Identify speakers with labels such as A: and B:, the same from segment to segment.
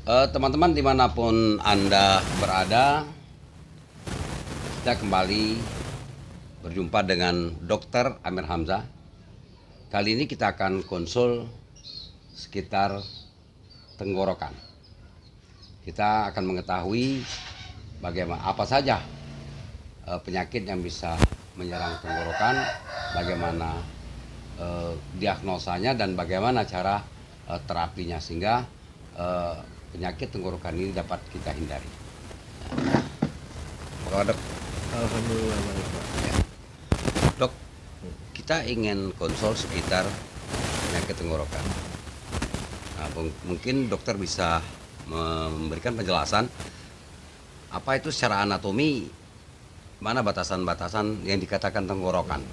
A: Teman-teman dimanapun Anda berada, kita kembali berjumpa dengan Dr. Amir Hamzah. Kali ini kita akan konsul sekitar tenggorokan. Kita akan mengetahui bagaimana apa saja penyakit yang bisa menyerang tenggorokan, bagaimana diagnosanya dan bagaimana cara terapinya sehingga penyakit tenggorokan ini dapat kita hindari. Kalau dok,
B: Alhamdulillah baik Pak.
A: dok, kita ingin konsul sekitar penyakit tenggorokan. Nah, mungkin dokter bisa memberikan penjelasan apa itu secara anatomi, mana batasan-batasan yang dikatakan tenggorokan.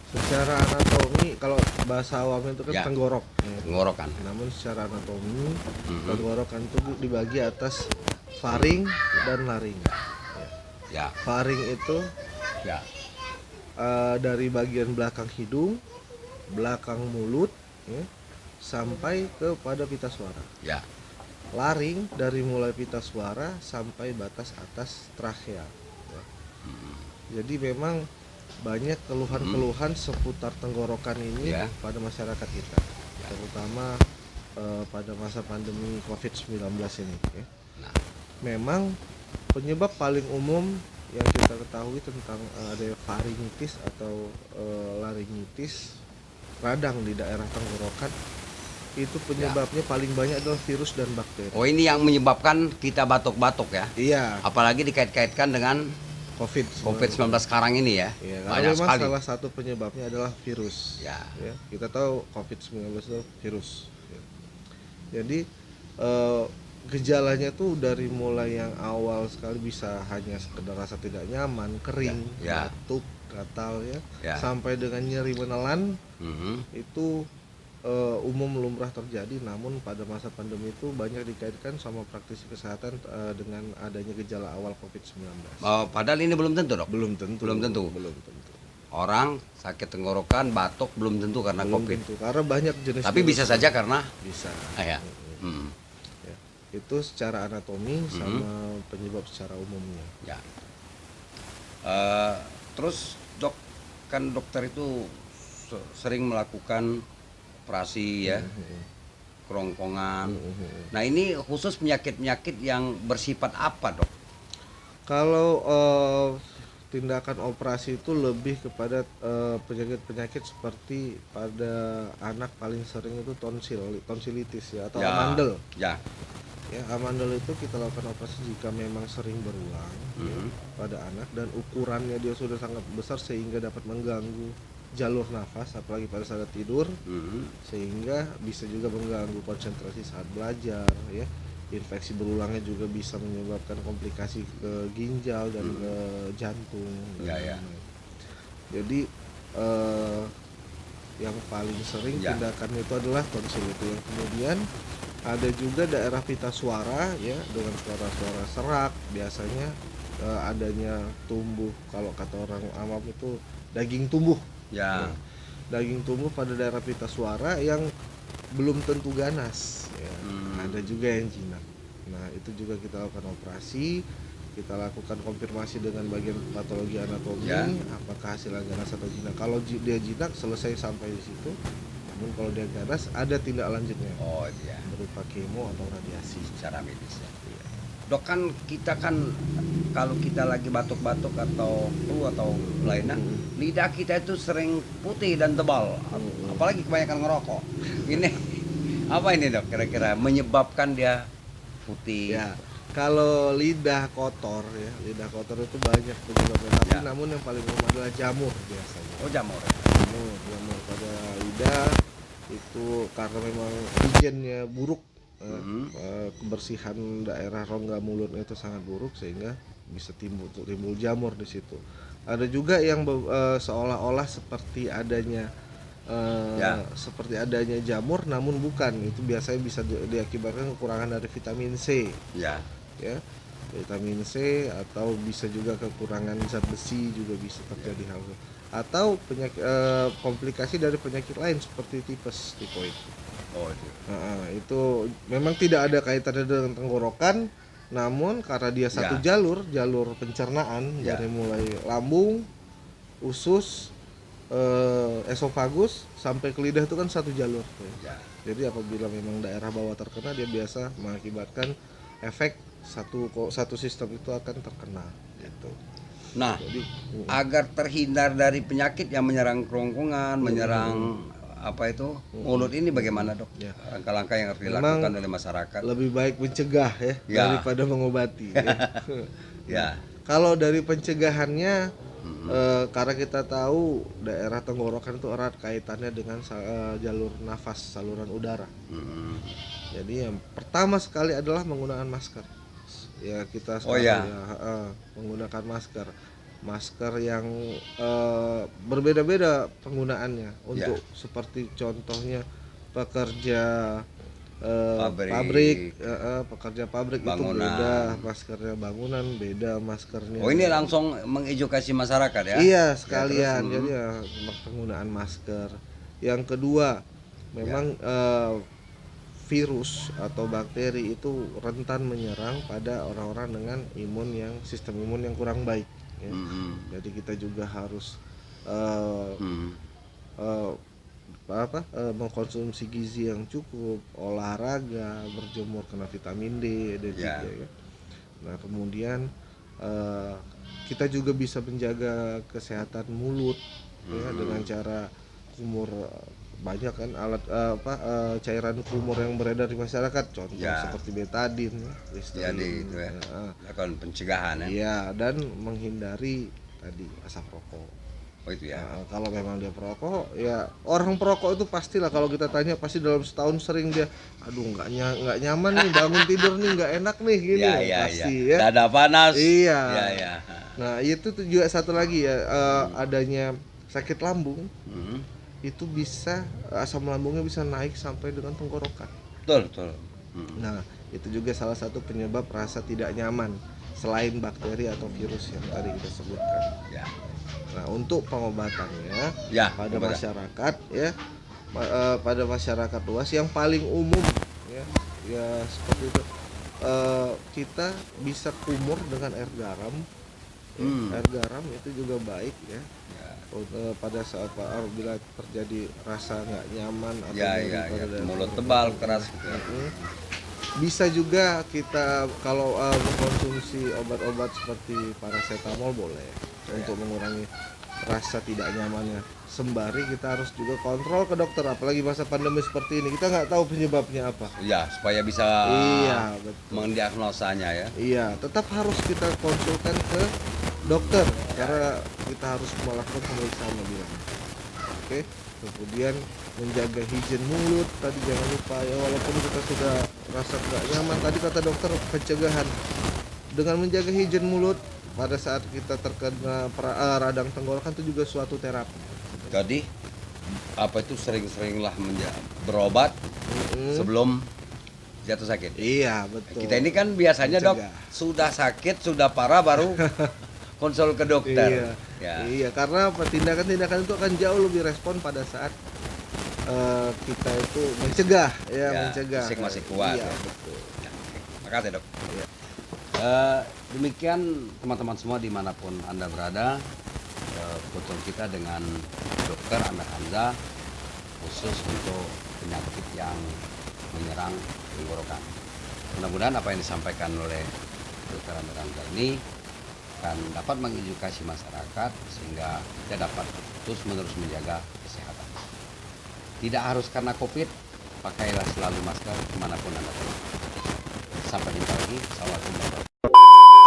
B: Secara anatomi kalau bahasa awam itu kan
A: Ya.
B: tenggorok.
A: Tenggorokan.
B: Namun secara anatomi tenggorokan itu dibagi atas faring dan laring.
A: Ya,
B: Faring itu
A: ya,
B: dari bagian belakang hidung, belakang mulut, ya, sampai kepada pita suara.
A: ya,
B: Laring dari mulai pita suara sampai batas atas trachea. Ya. Jadi memang banyak keluhan-keluhan seputar tenggorokan ini
A: Ya.
B: pada masyarakat kita, terutama pada masa pandemi COVID-19 ini. Ya.
A: Nah,
B: Memang penyebab paling umum yang kita ketahui tentang ada faringitis atau laringitis radang di daerah tenggorokan, itu penyebabnya paling banyak adalah virus dan bakteri.
A: oh ini yang menyebabkan kita batuk-batuk ya.
B: Iya,
A: Apalagi dikait-kaitkan dengan COVID-19 sekarang ini ya.
B: Iya, karena
A: Banyak
B: memang
A: sekali.
B: salah satu penyebabnya adalah virus.
A: Ya.
B: Ya, kita tahu COVID-19 itu virus. Ya. Jadi gejalanya tuh dari mulai yang awal sekali bisa hanya sekedar rasa tidak nyaman, kering,
A: Ya.
B: batuk, gatal ya,
A: Ya.
B: sampai dengan nyeri menelan
A: Mhm.
B: itu umum lumrah terjadi. Namun pada masa pandemi itu banyak dikaitkan sama praktisi kesehatan dengan adanya gejala awal COVID-19.
A: Padahal ini belum tentu dok.
B: Belum tentu.
A: Belum tentu.
B: Belum tentu.
A: Orang sakit tenggorokan, batuk belum tentu karena
B: Belum
A: COVID.
B: tentu, karena banyak jenis.
A: Tapi bisa
B: virus.
A: saja karena
B: Bisa.
A: ya. Hmm.
B: Ya. Itu secara anatomi sama penyebab secara umumnya.
A: Ya. Terus dok, kan dokter itu sering melakukan operasi ya, kerongkongan. Nah ini khusus penyakit-penyakit yang bersifat apa dok?
B: Kalau tindakan operasi itu lebih kepada penyakit-penyakit seperti pada anak paling sering itu tonsilitis ya, atau
A: Ya.
B: amandel.
A: Ya.
B: Ya, amandel itu kita lakukan operasi jika memang sering berulang ya, pada anak dan ukurannya dia sudah sangat besar sehingga dapat mengganggu jalur nafas apalagi pada saat tidur, sehingga bisa juga mengganggu konsentrasi saat belajar ya. Infeksi berulangnya juga bisa menyebabkan komplikasi ke ginjal dan ke jantung.
A: Ya, ya.
B: Jadi yang paling sering
A: Ya.
B: tindakan itu adalah tonsil itu. Yang kemudian ada juga daerah pita suara ya, dengan suara-suara serak biasanya adanya tumbuh, kalau kata orang awam itu daging tumbuh.
A: Ya.
B: Daging tumbuh pada daerah pita suara yang belum tentu ganas ya. Ada juga yang jinak. Nah itu juga kita lakukan operasi, kita lakukan konfirmasi dengan bagian patologi anatomi,
A: Ya.
B: apakah hasilnya ganas atau jinak. Kalau dia jinak selesai sampai di situ. Namun kalau dia ganas ada tindak lanjutnya
A: Oh iya.
B: berupa kemo atau radiasi.
A: Secara medis ya. Dok, kan kita kan kalau kita lagi batuk-batuk atau flu atau lainnya, lidah kita itu sering putih dan tebal, apalagi kebanyakan ngerokok. Ini apa ini dok kira-kira menyebabkan dia putih?
B: Ya, kalau lidah kotor ya, lidah kotor itu banyak penyebabnya. Tapi
A: Ya.
B: namun yang paling umum adalah jamur biasanya.
A: Oh jamur.
B: Jamur pada lidah itu karena memang higiennya buruk, kebersihan daerah rongga mulutnya itu sangat buruk sehingga bisa timbul jamur di situ. Ada juga yang seolah-olah seperti adanya
A: Ya.
B: seperti adanya jamur namun bukan. Itu biasanya bisa diakibatkan kekurangan dari vitamin C
A: Ya.
B: ya, vitamin C, atau bisa juga kekurangan zat besi juga bisa terjadi hal itu. Atau penyakit komplikasi dari penyakit lain seperti tipes, tipoid.
A: Oh itu.
B: Itu memang tidak ada kaitannya dengan tenggorokan, namun karena dia satu jalur pencernaan
A: Ya.
B: dari mulai lambung, usus, esofagus sampai ke lidah itu kan satu jalur.
A: Ya.
B: Jadi apabila memang daerah bawah terkena, dia biasa mengakibatkan efek satu sistem itu akan terkena gitu.
A: Nah,
B: Jadi
A: agar terhindar dari penyakit yang menyerang kerongkongan, menyerang apa itu mulut ini bagaimana dok?
B: Ya.
A: Langkah-langkah yang harus
B: Memang
A: dilakukan oleh masyarakat.
B: lebih baik mencegah ya,
A: Ya.
B: daripada mengobati ya.
A: Ya.
B: Kalau dari pencegahannya, karena kita tahu daerah tenggorokan itu erat kaitannya dengan jalur nafas, saluran udara.
A: Mm.
B: Jadi yang pertama sekali adalah menggunakan masker. Ya kita
A: Oh,
B: sekarang
A: ya.
B: menggunakan masker yang berbeda-beda penggunaannya. Untuk seperti contohnya pekerja pabrik, pekerja pabrik itu
A: Bangunan.
B: beda maskernya, bangunan beda maskernya.
A: Oh ini langsung mengedukasi masyarakat ya?
B: Iya
A: Ya,
B: sekalian,
A: terus,
B: jadi ya penggunaan masker. Yang kedua, memang virus atau bakteri itu rentan menyerang pada orang-orang dengan sistem imun yang kurang baik. Ya. Jadi kita juga harus mengkonsumsi gizi yang cukup, olahraga, berjemur, kena vitamin D, D3 ya. Nah kemudian kita juga bisa menjaga kesehatan mulut ya, dengan cara kumur. Banyak kan alat cairan kumur yang beredar di masyarakat, contoh seperti betadine,
A: Jadi itu ya, lakukan pencegahan ya.
B: Iya, dan menghindari tadi asap rokok.
A: Oh itu ya.
B: Kalau memang dia perokok, ya orang perokok itu pastilah kalau kita tanya pasti dalam setahun sering dia, aduh nggak nyaman nih bangun tidur nih, nggak enak nih gini, pasti ya.
A: Dada panas.
B: Iya.
A: Ya.
B: Nah itu tuh juga satu lagi ya, adanya sakit lambung. Itu bisa asam lambungnya bisa naik sampai dengan tenggorokan.
A: Betul.
B: Nah itu juga salah satu penyebab rasa tidak nyaman selain bakteri atau virus yang tadi kita sebutkan.
A: Ya.
B: Nah untuk pengobatannya pada masyarakat ya, pada masyarakat luas yang paling umum ya seperti itu, kita bisa kumur dengan air garam. Air garam itu juga baik ya. Pada saat apabila terjadi rasa nggak nyaman atau
A: mulut tebal keras gitu.
B: Bisa juga kita kalau mengkonsumsi obat-obat seperti paracetamol boleh untuk mengurangi rasa tidak nyamannya. Sembari kita harus juga kontrol ke dokter, apalagi masa pandemi seperti ini kita nggak tahu penyebabnya apa.
A: Iya, supaya bisa mendiagnosanya ya.
B: Iya, tetap harus kita konsulkan ke dokter karena kita harus melakukan pemeriksaan lebih lanjut. Oke, kemudian menjaga higien mulut tadi jangan lupa ya, walaupun kita sudah rasa nggak nyaman tadi kata dokter pencegahan dengan menjaga higien mulut pada saat kita terkena radang tenggorokan itu juga suatu terapi.
A: Jadi apa itu sering-seringlah berobat sebelum jatuh sakit.
B: Iya betul.
A: Kita ini kan biasanya dok sudah sakit sudah parah baru konsul ke dokter.
B: Iya karena tindakan-tindakan itu akan jauh lebih respon pada saat kita itu mencegah mencegah.
A: Fisik masih kuat.
B: Iya betul.
A: Makasih dok.
B: Iya.
A: Demikian teman-teman semua dimanapun Anda berada, foto kita dengan Dokter Ahmad Hamzah khusus untuk penyakit yang menyerang tenggorokan. Mudah-mudahan apa yang disampaikan oleh Dokter Ahmad Hamzah ini akan dapat mengedukasi masyarakat sehingga kita dapat terus-menerus menjaga kesehatan. Tidak harus karena COVID, pakailah selalu masker dimanapun Anda berada. Sampai jumpa lagi. Assalamualaikum warahmatullahi wabarakatuh.